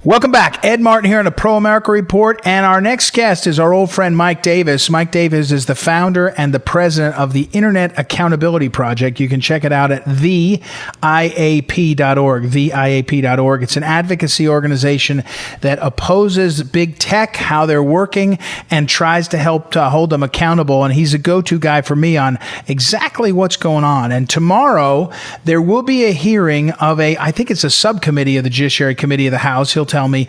Welcome back. Ed Martin here on the Pro America Report. And our next guest is our old friend Mike Davis. Mike Davis is the founder and the president of the Internet Accountability Project. You can check it out at theiap.org, theiap.org. It's an advocacy organization that opposes big tech, how they're working, and tries to help to hold them accountable. And he's a go-to guy for me on exactly what's going on. And tomorrow, there will be a hearing of I think it's a subcommittee of the Judiciary Committee of the House. He'll tell me,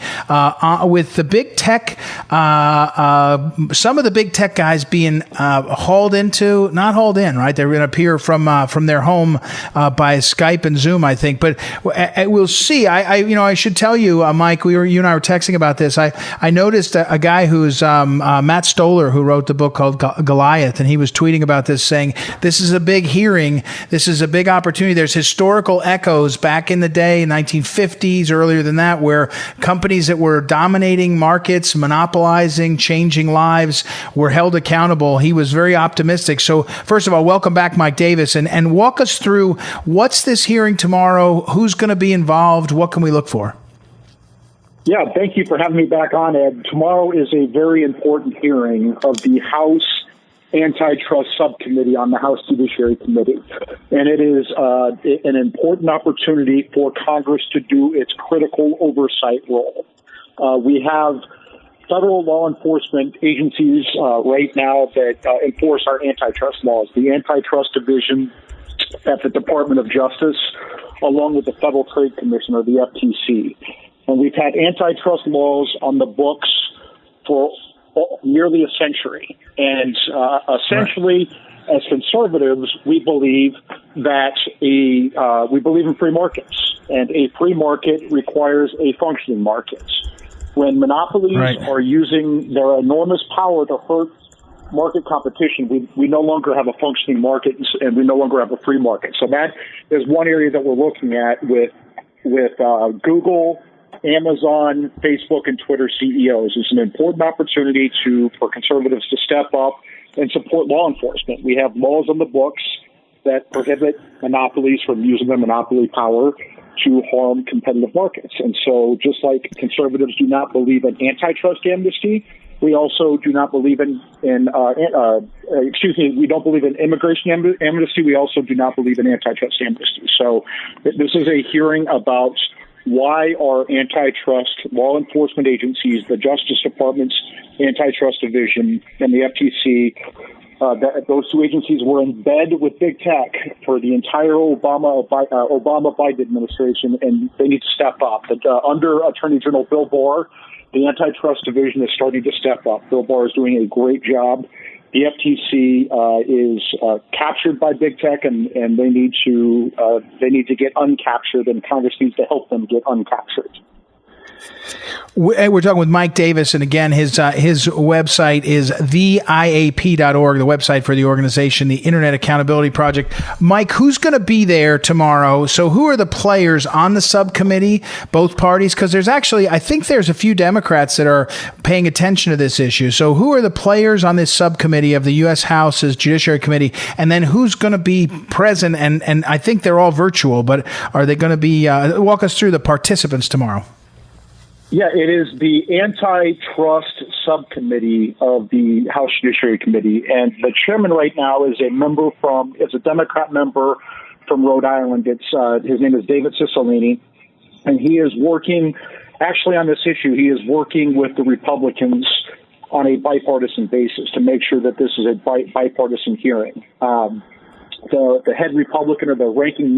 with the big tech, some of the big tech guys being not hauled in, right? They're going to appear from their home by Skype and Zoom, I think. But we'll see. I should tell you, Mike, you and I were texting about this. I noticed a guy who's Matt Stoller, who wrote the book called Goliath, and he was tweeting about this, saying this is a big hearing. This is a big opportunity. There's historical echoes back in the day, 1950s, earlier than that, where companies that were dominating markets, monopolizing, changing lives were held accountable. He was very optimistic. So first of all, welcome back, Mike Davis, and walk us through what's this hearing tomorrow, who's going to be involved, what can we look for? Yeah, thank you for having me back on, Ed. Tomorrow is a very important hearing of the House Antitrust Subcommittee on the House Judiciary Committee. And it is an important opportunity for Congress to do its critical oversight role. We have federal law enforcement agencies right now that enforce our antitrust laws. The Antitrust Division at the Department of Justice, along with the Federal Trade Commission, or the FTC. And we've had antitrust laws on the books for nearly a century. And essentially, as conservatives, we believe that we believe in free markets, and a free market requires a functioning market. When monopolies are using their enormous power to hurt market competition, we no longer have a functioning market, and we no longer have a free market. So that is one area that we're looking at with Google, Amazon, Facebook, and Twitter CEOs. It's an important opportunity for conservatives to step up and support law enforcement. We have laws on the books that prohibit monopolies from using their monopoly power to harm competitive markets. And so just like conservatives do not believe in antitrust amnesty, we also do not believe we don't believe in immigration amnesty. We also do not believe in antitrust amnesty. So this is a hearing about why our antitrust law enforcement agencies, the Justice Department's Antitrust Division and the FTC, those two agencies were in bed with big tech for the entire Obama-Biden administration, and they need to step up. Under Attorney General Bill Barr, the Antitrust Division is starting to step up. Bill Barr is doing a great job. The FTC is captured by big tech, and they need to get uncaptured, and Congress needs to help them get uncaptured. We're talking with Mike Davis, and again, his website is theiap.org, the website for the organization, the Internet Accountability Project. Mike, who's going to be there tomorrow? So who are the players on the subcommittee, both parties? Because I think there's a few Democrats that are paying attention to this issue. So who are the players on this subcommittee of the U.S. House's Judiciary Committee? And then who's going to be present? And I think they're all virtual, but are they going to be, walk us through the participants tomorrow. Yeah, it is the Antitrust Subcommittee of the House Judiciary Committee, and the chairman right now is a Democrat member from Rhode Island. His name is David Cicilline, and he is working on this issue. He is working with the Republicans on a bipartisan basis to make sure that this is a bipartisan hearing. The head Republican, or the ranking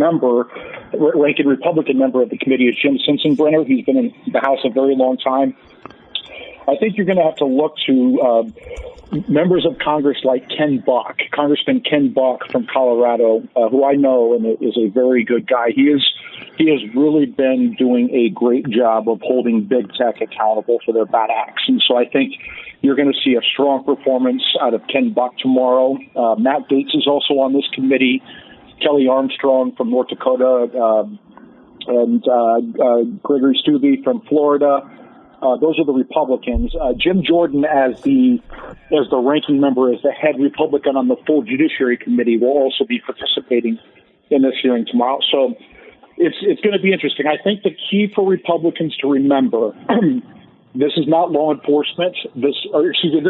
Republican member of the committee, is Jim Sensenbrenner. He's been in the House a very long time. I think you're going to have to look to members of Congress like Congressman Ken Buck from Colorado, who I know and is a very good guy. He has really been doing a great job of holding big tech accountable for their bad acts. And so I think you're going to see a strong performance out of Ken Buck tomorrow. Matt Gaetz is also on this committee. Kelly Armstrong from North Dakota, and Gregory Stubbe from Florida. Those are the Republicans. Jim Jordan, as the ranking member, as the head Republican on the full Judiciary Committee, will also be participating in this hearing tomorrow. So it's going to be interesting. I think the key for Republicans to remember, this is not law enforcement. This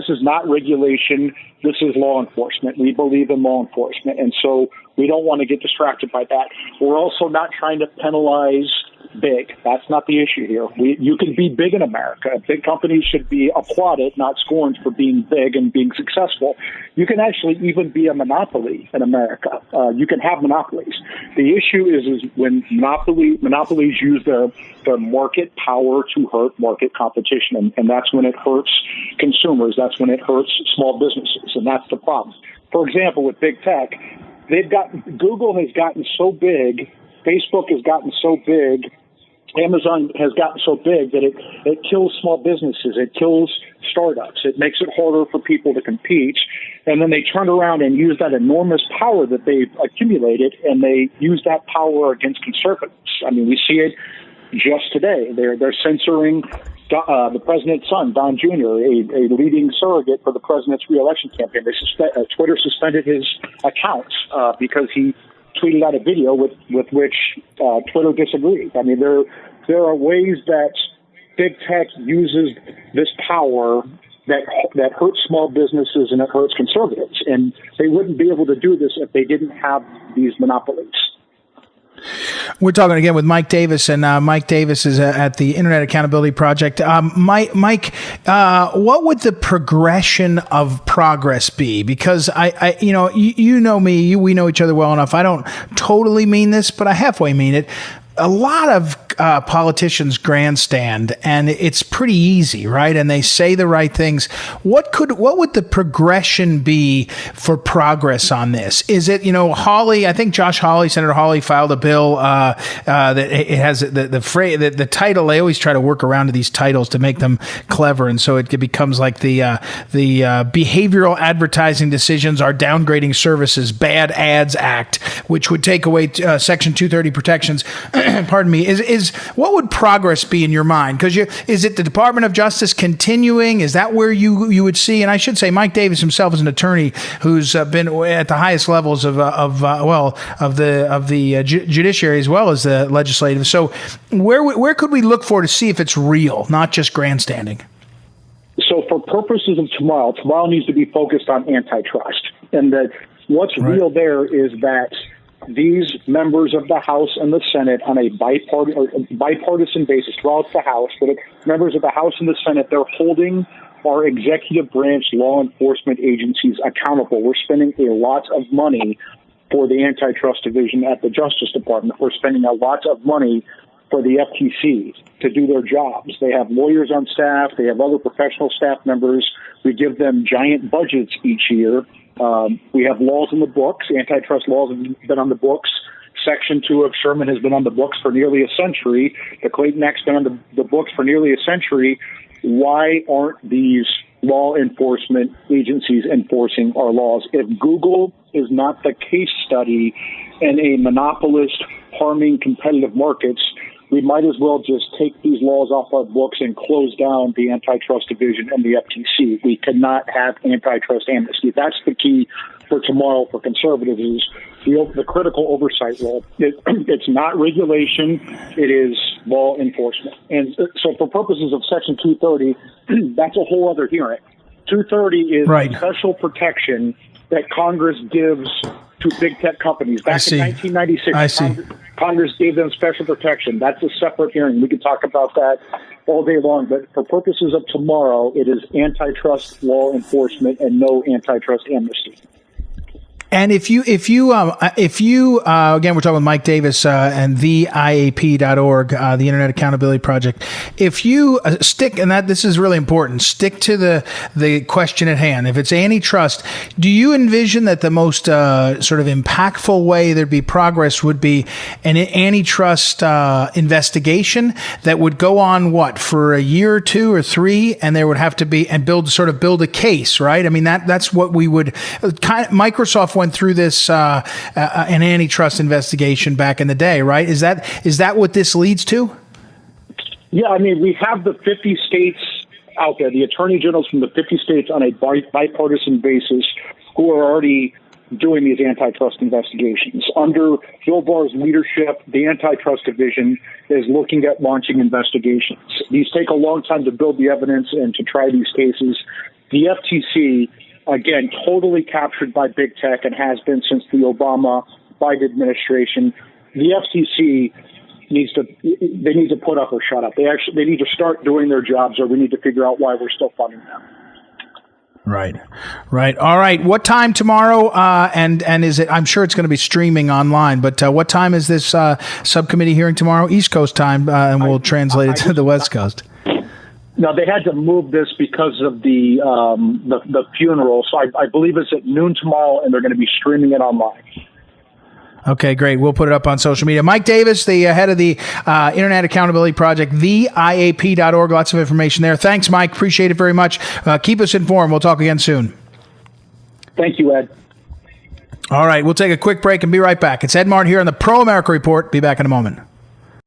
is not regulation. This is law enforcement. We believe in law enforcement, and so we don't want to get distracted by that. We're also not trying to penalize big. That's not the issue here. You can be big in America. Big companies should be applauded, not scorned for being big and being successful. You can actually even be a monopoly in America. You can have monopolies. The issue is when monopolies use their market power to hurt market competition, and that's when it hurts consumers. That's when it hurts small businesses, and that's the problem. For example, with big tech, Google has gotten so big, Facebook has gotten so big, Amazon has gotten so big that it kills small businesses. It kills startups. It makes it harder for people to compete. And then they turn around and use that enormous power that they've accumulated, and they use that power against conservatives. I mean, we see it just today. They're censoring the president's son, Don Jr., a leading surrogate for the president's reelection campaign. Twitter suspended his accounts because he tweeted out a video with which Twitter disagreed. I mean, there are ways that big tech uses this power that hurts small businesses and it hurts conservatives, and they wouldn't be able to do this if they didn't have these monopolies. We're talking again with Mike Davis, and Mike Davis is at the Internet Accountability Project. Mike, what would the progression of progress be? Because you know me, we know each other well enough. I don't totally mean this, but I halfway mean it. A lot of politicians grandstand, and it's pretty easy, right? And they say the right things. What would the progression be for progress on this? Is it, Hawley? I think Senator Hawley filed a bill that it has the title. They always try to work around to these titles to make them clever, and so it becomes like the Behavioral Advertising Decisions Are Downgrading Services Bad Ads Act, which would take away Section 230 protections. Pardon me. Is what would progress be in your mind? Because is it the Department of Justice continuing? Is that where you would see? And I should say, Mike Davis himself is an attorney who's been at the highest levels of the judiciary as well as the legislative. So where could we look for to see if it's real, not just grandstanding? So for purposes of tomorrow needs to be focused on antitrust, and that what's real there is that these members of the House and the Senate on a bipartisan basis throughout the House, but members of the House and the Senate, they're holding our executive branch law enforcement agencies accountable. We're spending a lot of money for the Antitrust Division at the Justice Department. We're spending a lot of money for the FTC to do their jobs. They have lawyers on staff. They have other professional staff members. We give them giant budgets each year. We have laws in the books. Antitrust laws have been on the books. Section 2 of Sherman has been on the books for nearly a century. The Clayton Act's been on the books for nearly a century. Why aren't these law enforcement agencies enforcing our laws? If Google is not the case study in a monopolist harming competitive markets, we might as well just take these laws off our books and close down the Antitrust Division and the FTC. We cannot have antitrust amnesty. That's the key for tomorrow for conservatives is the critical oversight role. It's not regulation. It is law enforcement. And so for purposes of Section 230, that's a whole other hearing. 230 is special protection that Congress gives to big tech companies. Back in 1996, Congress gave them special protection. That's a separate hearing. We could talk about that all day long. But for purposes of tomorrow, it is antitrust law enforcement and no antitrust amnesty. And if you again, we're talking with Mike Davis and theiap.org, the Internet Accountability Project. If you stick, and this is really important, stick to the question at hand. If it's antitrust, do you envision that the most sort of impactful way there'd be progress would be an antitrust investigation that would go on for a year or two or three, and there would have to be and build a case, right? I mean that's what we would Microsoft went through this an antitrust investigation back in the day, right? Is that what this leads to? Yeah, I mean, we have the 50 states out there, the attorney generals from the 50 states on a bipartisan basis who are already doing these antitrust investigations. Under Bill Barr's leadership, the Antitrust Division is looking at launching investigations. These take a long time to build the evidence and to try these cases. The FTC, again, totally captured by big tech and has been since the Obama-Biden administration. The FTC needs to put up or shut up. They need to start doing their jobs, or we need to figure out why we're still funding them. Right. All right. What time tomorrow? And is it? I'm sure it's going to be streaming online. But what time is this subcommittee hearing tomorrow? East Coast time, and we'll translate it to the West Coast. No, they had to move this because of the funeral. So I believe it's at noon tomorrow, and they're going to be streaming it online. Okay, great. We'll put it up on social media. Mike Davis, the head of the Internet Accountability Project, theiap.org. Lots of information there. Thanks, Mike. Appreciate it very much. Keep us informed. We'll talk again soon. Thank you, Ed. All right, we'll take a quick break and be right back. It's Ed Martin here on the Pro America Report. Be back in a moment.